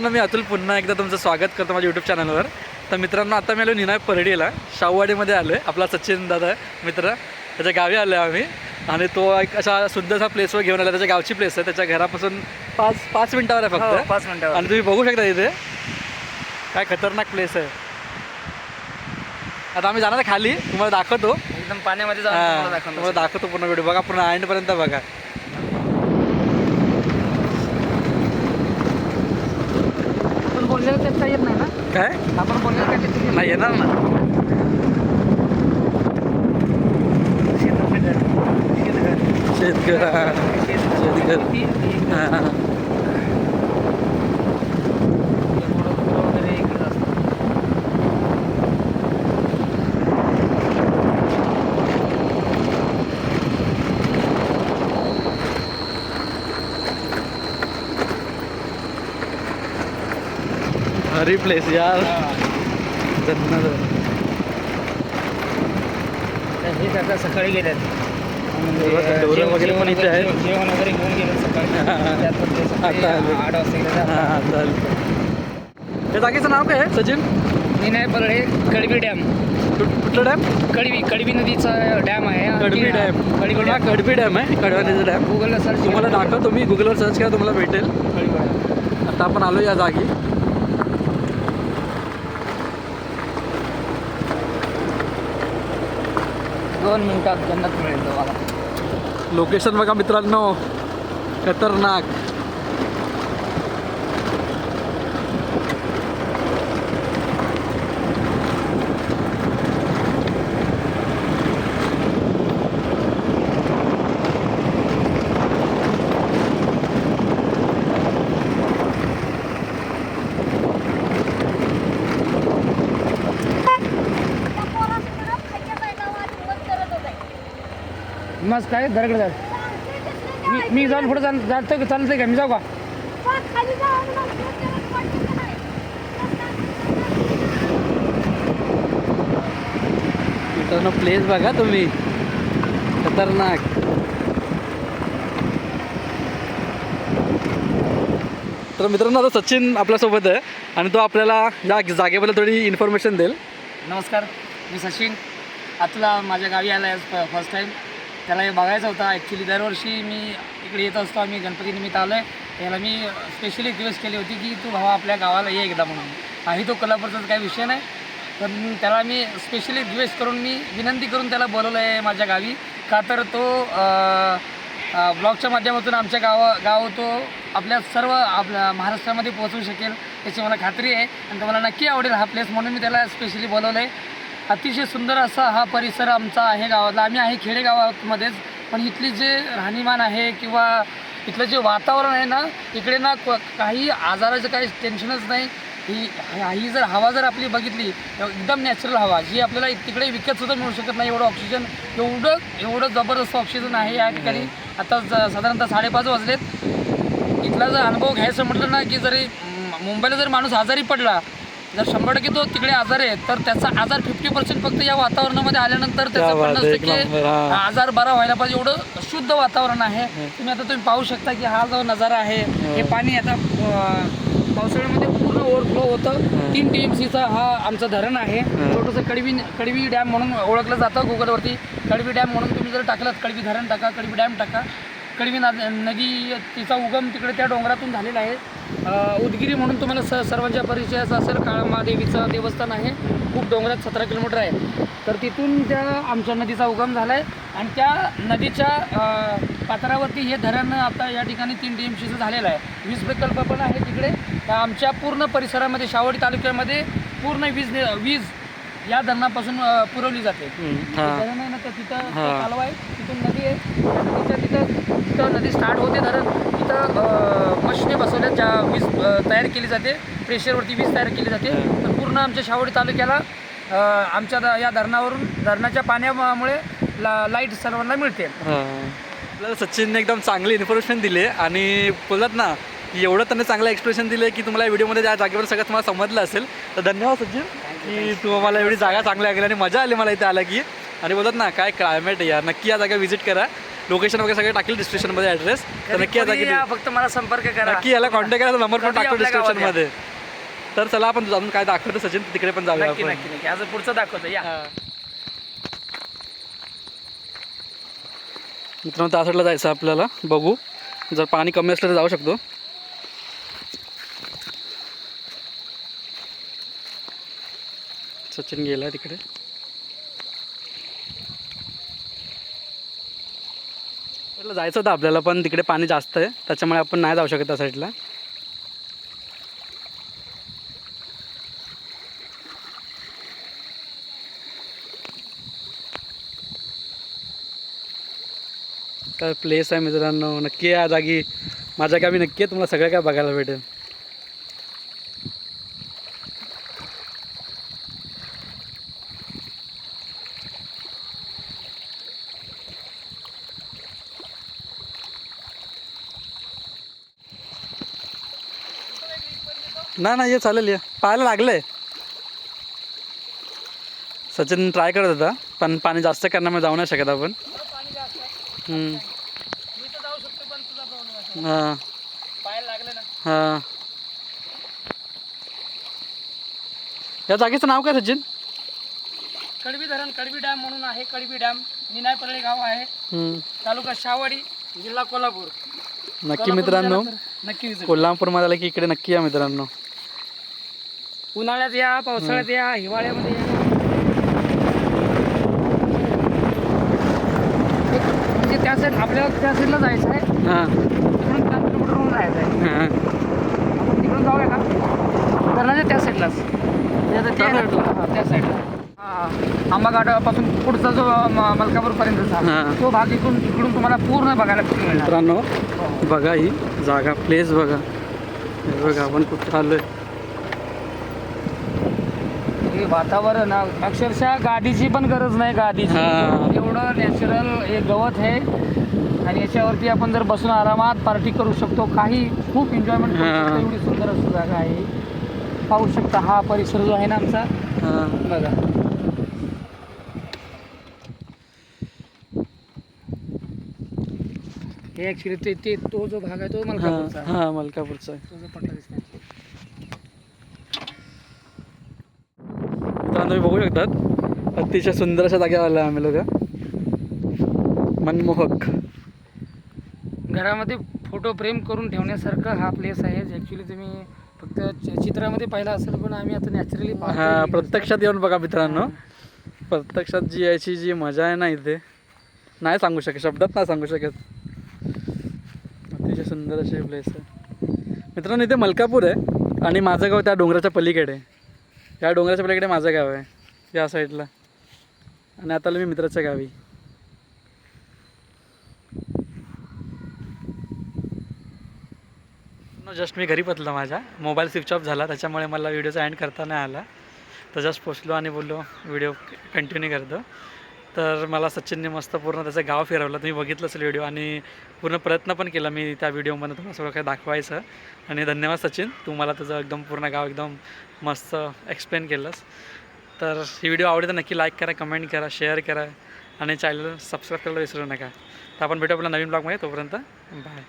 मित्रांनो, मी अतुल पुन्हा एकदा तुमचं स्वागत करतो माझ्या यूट्यूब चॅनलवर. तर मित्रांनो, आता मी आलो निनाय परडीला, शाहूवाडीमध्ये आलो आहे. आपला सचिन दादा मित्र, त्याच्या गावी आलो आहे आम्ही. आणि तो एक अशा सुंदरसा प्लेसवर घेऊन आला. त्याच्या गावची प्लेस आहे, त्याच्या घरापासून पाच मिनिटावर आहे फक्त. 5 मिनिटावर. आणि तुम्ही बघू शकता इथे काय खतरनाक प्लेस आहे. आता आम्ही जाणार आहे खाली, तुम्हाला दाखवतो. एकदम पाण्यामध्ये तुम्हाला दाखवतो पूर्ण व्हिडिओ बघा, पूर्ण एंडपर्यंत बघा. आपण बोललेलं त्यात काही येत नाही ना? काय आपण बोललेलं काय त्यात नाही येणार ना. शेतघर भारी प्लेस यार. हे आता सकाळी गेल्यात. डोरं वगैरे पण इथे आहेत. जेवण वगैरे घेऊन गेले सकाळी. 8 वाजता. त्या जागेचं नाव काय आहे सचिन? निनाय परडे कडवी डॅम. कुठलं डॅम? कडवी नदीचा डॅम आहे. कडवी डॅम. कडवी डॅम आहे, कडवा नदीचा डॅम. गुगलला सर्च तुम्हाला दाखवतो मी, गुगलवर सर्च करा, तुम्हाला भेटेल. आता आपण आलो या जागी. 2 मिनिटात जन्नत मिळेल तुम्हाला. लोकेशन बघा मित्रांनो, खतरनाक. मस्त काय दरकडे जा. मी जाऊन पुढे चालतं का? मी जाऊ का? मित्रांनो, प्लेस बघा तुम्ही, खतरनाक. तर मित्रांनो, आता सचिन आपल्यासोबत आहे आणि तो आपल्याला या जागेबद्दल थोडी इन्फॉर्मेशन देईल. नमस्कार, मी सचिन. आतला माझ्या गावी आला आहे फर्स्ट टाईम. त्याला हे बघायचं होतं. ॲक्च्युली दरवर्षी मी इकडे येत असतो. आम्ही गणपती निमित्त आलो आहे. त्याला मी स्पेशली रिक्वेस्ट केली होती की तू भावा आपल्या गावाला ये एकदा म्हणून. काही तो कोल्हापूरचा काही विषय नाही, पण त्याला मी स्पेशली रिक्वेस्ट करून, मी विनंती करून त्याला बोलवलं आहे माझ्या गावी. का तर तो ब्लॉगच्या माध्यमातून आमच्या गाव तो आपल्या महाराष्ट्रामध्ये पोहोचवू शकेल याची मला खात्री आहे. आणि तुम्हाला नक्की आवडेल हा प्लेस, म्हणून मी त्याला स्पेशली बोलवलं आहे. अतिशय सुंदर असा हा परिसर आमचा आहे गावातला. आम्ही आहे खेडेगावामध्येच, पण इथली जे राहणीमान आहे किंवा इथलं जे वातावरण आहे ना, इकडे ना काही आजाराचं काही टेन्शनच नाही. ही जर हवा जर आपली बघितली, एकदम नॅचरल हवा, जी आपल्याला तिकडे विकतसुद्धा मिळू शकत नाही. एवढं ऑक्सिजन, एवढं जबरदस्त ऑक्सिजन आहे या ठिकाणी. आता साधारणतः 5:30 वाजलेत. इथला जर अनुभव घ्यायचं म्हटलं ना, की जरी मुंबईला जर माणूस आजारी पडला, जर 100% तो तिकडे आजार आहे, तर त्याचा आजार 50% फक्त या वातावरणामध्ये आल्यानंतर त्याचा 50% आजार बरा व्हायला पाहिजे. एवढं शुद्ध वातावरण आहे. तुम्ही पाहू शकता की हा जो नजारा आहे, हे पाणी आता पावसाळ्यामध्ये पूर्ण ओव्हरफ्लो होतं. 3 TMCचा हा आमचं धरण आहे. छोटंसं कडवी डॅम म्हणून ओळखलं जातं गुगलवरती. कडवी डॅम म्हणून तुम्ही जर टाकलात, कडवी धरण टाका, कडवी डॅम टाका. कडवी नदी, तिचा उगम तिकडे त्या डोंगरातून झालेला आहे. उदगिरी म्हणून तुम्हाला सर्वांच्या परिचयाचं असेल. काळमादेवीचं देवस्थान आहे, खूप डोंगरात 17 किलोमीटर आहे. तर तिथून त्या आमच्या नदीचा उगम झाला आहे. आणि त्या नदीच्या पात्रावरती हे धरण आता या ठिकाणी 3 TMCचं झालेलं आहे. वीज प्रकल्प पण आहे तिकडे. आमच्या पूर्ण परिसरामध्ये, शाहूवाडी तालुक्यामध्ये पूर्ण वीज या धरणापासून पुरवली जाते. धरण आहे ना, तर तिथं कालवा आहे, तिथून नदी आहे. तिथं नदी स्टार्ट होते धरण. तिथं मशिनी बसवल्या, ज्या वीज तयार केली जाते, प्रेशरवरती वीज तयार केली जाते. तर पूर्ण आमच्या शाहूवाडी तालुक्याला आमच्या या धरणाच्या पाण्यामुळे लाईट सर्वांना मिळते. आपल्याला सचिनने एकदम चांगली इन्फॉर्मेशन दिली आणि बोलत ना, एवढं त्यांनी चांगलं एक्सप्रेशन दिलं की तुम्हाला व्हिडिओमध्ये त्या जागेवर सगळं तुम्हाला समजलं असेल. तर धन्यवाद सचिन की तू मला एवढी जागा चांगली लागली आणि मजा आली मला इथे आला की. आणि बोलत ना, काय क्लायमेट आहे यार, नक्की या जागा व्हिजिट करा. लोकेशन वगैरे सगळे टाकेल डिस्क्रिप्शनमध्ये ॲड्रेस. तर नक्की आता कधी या, फक्त मला संपर्क करा. नक्की याला कॉन्टॅक्ट करायचा नंबर पण कधी टाकतो आपल्या गावात डिस्क्रिप्शनमध्ये. तर चला आपण अजून काय दाखवतो सचिन, तिकडे पण जाऊया नक्की आपण. नक्की नक्की आज पुढचं दाखवतो या. मित्रांनो त्या साईडला जायचं आपल्याला, बघू जर पाणी कमी असलं तर जाऊ शकतो. सचिन गेला तिकडे. जायचं होतं आपल्याला पण तिकडे पाणी जास्त आहे, त्याच्यामुळे आपण नाही जाऊ शकत त्या साईडला. काय प्लेस आहे मित्रांनो, नक्की या जागी माझ्या गावी नक्की आहे, तुम्हाला सगळं काय बघायला भेटेल. नाही ये चालेल, या पाहायला लागलंय. सचिन ट्राय करत होता पण पाणी जास्त करण्यामुळे जाऊ नाही शकत आपण. पाणी जास्त आहे. हम्म. मी तर जाऊ शकतो पण तुझा प्रॉब्लेम आहे. हां पाहायला लागले ना. हां. या जागेचं नाव काय सचिन? कडबी धरण, कडबी डॅम म्हणून आहे. कडबी डॅम निनाय परळी गाव आहे, तालुका शाहवाडी, जिल्हा कोल्हापूर. नक्की मित्रांनो, नक्की visit. कोल्हापूरमध्ये आलं की इकडे नक्की या मित्रांनो. उन्हाळ्यात या, पावसाळ्यात या, हिवाळ्यामध्ये या. म्हणजे त्या साईड आपल्याला त्या साईडला जायचं आहे. हां तिकडून 4 किलोमीटरवरून जायचं आहे. हां. आपण तिकडून जाऊया का? धरणाच्या त्या साईडलाच. त्या साईडला? हां, त्या साईडला. हां, आंबाघाटापासून पुढचा जो मलकापूरपर्यंतचा हां. तो भाग इकडून तुम्हाला पूर्ण बघायला मिळणार. मित्रांनो बघा ही जागा, प्लेस बघा. हे बघा आपण कुठं आलोय. हे वातावरण अक्षरशः गाडीची पण गरज नाही. गाडीची हां. एवढं नॅचरल हे गवत आहे आणि याच्यावरती आपण जर बसून आरामात पार्टी करू शकतो. काही खूप एन्जॉयमेंट करू शकतो. हां. एवढी सुंदर अशी जागा आहे. पाहू शकता हा परिसर जो आहे ना आमचा, हां. बघा. हे ॲक्च्युली ते तो जो भाग आहे तो मलकापूरचा आहे. हां मलकापूरचा आहे. तो जो पट्टा दिसतोय. मित्रांनो तुम्ही बघू शकतात अतिशय सुंदर अशा जागेवर आलो आम्ही लोक. मनमोहक. घरामध्ये फोटो फ्रेम करून ठेवण्यासारखं हा प्लेस आहे. ॲक्च्युली तुम्ही फक्त चित्रामध्ये पाहिला असेल पण आम्ही आता नॅचरली हां प्रत्यक्षात येऊन बघा मित्रांनो. प्रत्यक्षात जी याची जी मजा आहे ना इथे नाही सांगू शकत, शब्दात नाही सांगू शकत. अतिशय सुंदर अशी प्लेस आहे मित्रांनो. इथे मलकापूर आहे आणि माझं गाव त्या डोंगराच्या पलीकडे. या डोंगराच्या पलीकडे माझं गाव आहे या साईडला. आणि आता आलो मी मित्राच्या गावी. जस्ट मी घरी पोचलो, माझ्या मोबाईल स्विच ऑफ झाला त्याच्यामुळे मला व्हिडिओचा एंड करता नाही आला. तर जस्ट पोचलो आणि बोललो व्हिडिओ कंटिन्यू करतो. तर मला सचिनने मस्त पूर्ण त्याचं गाव फिरवलं. तुम्ही बघितलं असेल व्हिडिओ आणि पूर्ण प्रयत्न पण केला मी त्या व्हिडिओमध्ये तुम्हाला सगळं काही दाखवायचं. आणि धन्यवाद सचिन, तू मला तुझं एकदम पूर्ण गाव एकदम मस्त एक्सप्लेन केलंस. तर ही व्हिडिओ आवडली तर नक्की लाईक करा, कमेंट करा, शेअर करा आणि चॅनल सबस्क्राईब करायला विसरू नका. तर आपण भेटू आपल्या नवीन ब्लॉगमध्ये. तोपर्यंत बाय.